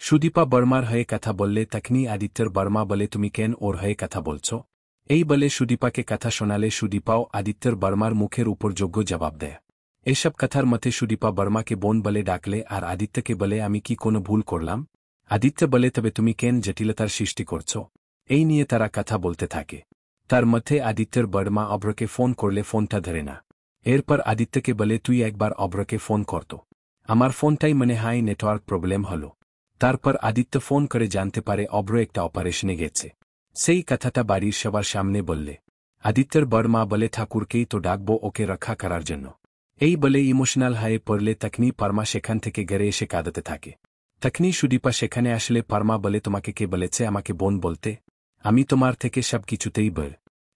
সুদীপা বর্মার হয়ে কথা বললে তখনই আদিত্যর বর্মা বলে তুমি কেন ওর হয়ে কথা বলছ? এই বলে সুদীপাকে কথা শোনালে সুদীপাও আদিত্যর বর্মার মুখের উপর যোগ্য জবাব দেয়। এসব কথার মতে সুদীপা বর্মাকে বোন বলে ডাকলে আর আদিত্যকে বলে আমি কি কোনো ভুল করলাম? আদিত্য বলে তবে তুমি কেন জটিলতার সৃষ্টি করছ? এই নিয়ে তারা কথা বলতে থাকে। তার মধ্যে আদিত্যর বর্মা অভ্রকে ফোন করলে ফোনটা ধরে না। এরপর আদিত্যকে বলে তুই একবার অভ্রকে ফোন করত। আমার ফোনটাই মনে হয় নেটওয়ার্ক প্রবলেম হলো। তারপর আদিত্য ফোন করে জানতে পারে অভ্র একটা অপারেশনে গেছে। সেই কথাটা বাড়ির সবার সামনে বললে আদিত্যর বর্মা বলে ঠাকুরকেই তো ডাকবো ওকে রক্ষা করার জন্য। এই বলে ইমোশনাল হয়ে পড়লে তখনই পরমা সেখান থেকে গড়ে এসে কাঁদতে থাকে। তখনই সুদীপা সেখানে আসলে পরমা বলে তোমাকে কে বলেছে আমাকে বোন বলতে? আমি তোমার থেকে সব কিছুতেই বল।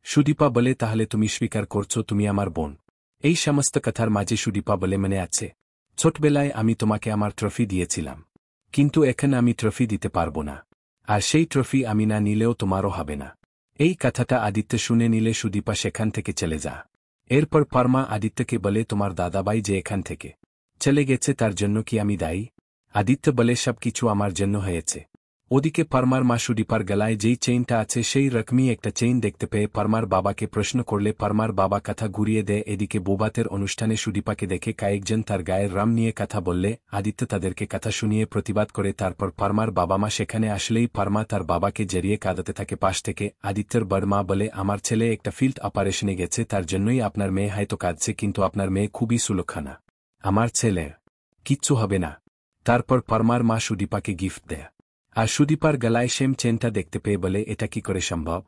সুদীপা বলে তাহলে তুমি স্বীকার করছো তুমি আমার বোন? এই সমস্ত কথার মাঝে সুদীপা বলে মনে আছে ছোটবেলায় আমি তোমাকে আমার ট্রফি দিয়েছিলাম, কিন্তু এখন আমি ট্রফি দিতে পারবো না, আর সেই ট্রফি আমি না নিলেও তোমারও হবে না। এই কথাটা আদিত্য শুনে নিলে সুদীপা সেখান থেকে চলে যা। এরপর পরমা আদিত্যকে বলে তোমার দাদাবাই যে এখান থেকে চলে গেছে তার জন্য কি আমি দায়ী? আদিত্য বলে সব কিছু আমার জন্য হয়েছে। ওদিকে পরমার মা সুদীপার গলায় যেই চেইনটা আছে সেই রকমই একটা চেইন দেখতে পেয়ে পরমার বাবাকে প্রশ্ন করলে পরমার বাবা কথা ঘুরিয়ে দেয়। এদিকে বৌভাতের অনুষ্ঠানে সুদীপাকে দেখে কয়েকজন তার গায়ের রং নিয়ে কথা বললে আদিত্য তাদেরকে কথা শুনিয়ে প্রতিবাদ করে। তারপর পরমার বাবা মা সেখানে আসলেই পরমা তার বাবাকে জড়িয়ে কাঁদাতে থাকে পাশ থেকে। আদিত্যর বড়মা বলে আমার ছেলে একটা ফিল্ড অপারেশনে গেছে, তার জন্যই আপনার মেয়ে হয়তো কাঁদছে, কিন্তু আপনার মেয়ে খুবই সুলক্ষণা, আমার ছেলের কিচ্ছু হবে না। তারপর পরমার মা সুদীপাকে গিফট দেয়, আর সুদীপার গলায় সেম চেনটা দেখতে পেয়ে বলে এটা কি করে সম্ভব?